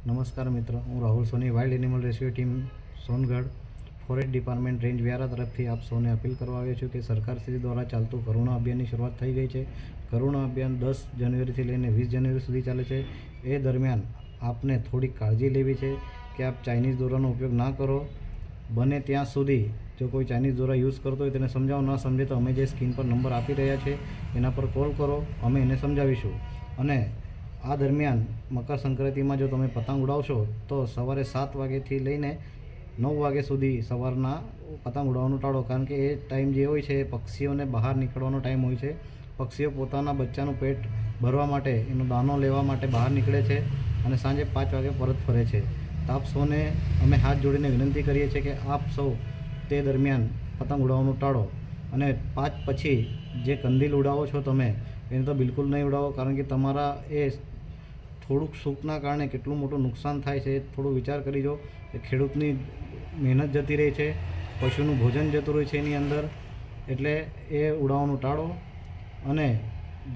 નમસ્કાર મિત્ર, હું Rahul Soni, wild animal rescue team Songadh forest department range Vyara તરફથી આપ સૌને અપીલ કરવા આવ્યો છું કે સરકારશ્રી દ્વારા ચાલતું કરુણા અભિયાનની શરૂઆત થઈ ગઈ છે. કરુણા અભિયાન 10 જાન્યુઆરીથી લઈને 20 જાન્યુઆરી સુધી ચાલે છે. એ દરમિયાન આપને થોડીક કાળજી લેવી છે કે આપ ચાઇનીઝ દોરાનો ઉપયોગ ના કરો. બને ત્યાં સુધી જો કોઈ ચાઇનીઝ દોરા યુઝ કરતો હોય તેને સમજાવો, ન સમજે તો અમે જે સ્ક્રીન પર નંબર આપી રહ્યા છે એના પર કોલ કરો, અમે એને સમજાવીશું. અને આ દરમિયાન મકર સંક્રાંતિમાં જો તમે પતંગ ઉડાવશો તો સવારે 7 વાગ્યાથી લઈને 9 વાગ્યા સુધી સવારના પતંગ ઉડાવવાનું ટાળો, કારણ કે એ ટાઈમ જે હોય છે એ પક્ષીઓને બહાર નીકળવાનો ટાઈમ હોય છે. પક્ષીઓ પોતાના બચ્ચાનું પેટ ભરવા માટે, એનો દાણો લેવા માટે બહાર નીકળે છે અને સાંજે 5 વાગે પરત ફરે છે. તો આપ સૌને અમે હાથ જોડીને વિનંતી કરીએ છીએ કે આપ સૌ તે દરમિયાન પતંગ ઉડાવવાનું ટાળો. અને 5 પછી જે કંદીલ ઉડાવો છો તમે એને તો બિલકુલ નહીં ઉડાવો, કારણ કે તમારા એ થોડુંક સૂકના કારણે કેટલું મોટું નુકસાન થાય છે એ થોડું વિચાર કરી જો. કે ખેડૂતની મહેનત જતી રહે છે, પશુનું ભોજન જતું રહે છે એની અંદર, એટલે એ ઉડાવવાનું ટાળો. અને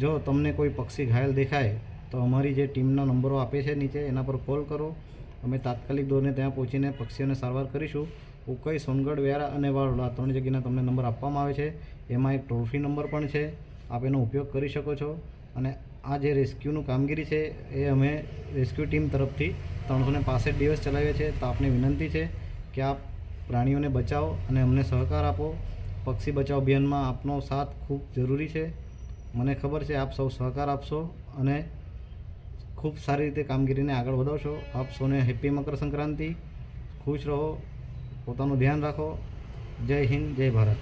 જો તમને કોઈ પક્ષી ઘાયલ દેખાય તો અમારી જે ટીમના નંબરો આપે છે નીચે એના પર કોલ કરો, અમે તાત્કાલિક દોરને ત્યાં પહોંચીને પક્ષીઓને સારવાર કરીશું. ઉકઈ, સોનગઢ, વ્યારા અને વાળોડ 3 જગ્યાના તમને નંબર આપવામાં આવે છે. એમાં એક ટોલ ફ્રી નંબર પણ છે, આપ એનો ઉપયોગ કરી શકો છો. અને આ જે રેસ્ક્યુનું કામગીરી છે એ અમે રેસ્ક્યુ ટીમ તરફથી 365 દિવસ ચલાવીએ છીએ. તો આપને વિનંતી છે કે આપ પ્રાણીઓને બચાવો અને અમને સહકાર આપો. પક્ષી બચાવ અભિયાનમાં આપનો સાથ ખૂબ જરૂરી છે. મને ખબર છે આપ સૌ સહકાર આપશો અને ખૂબ સારી રીતે કામગીરીને આગળ વધાવશો. આપ સૌને હેપી મકર સંક્રાંતિ. ખુશ રહો, પોતાનું ધ્યાન રાખો. જય હિન્દ, જય ભારત.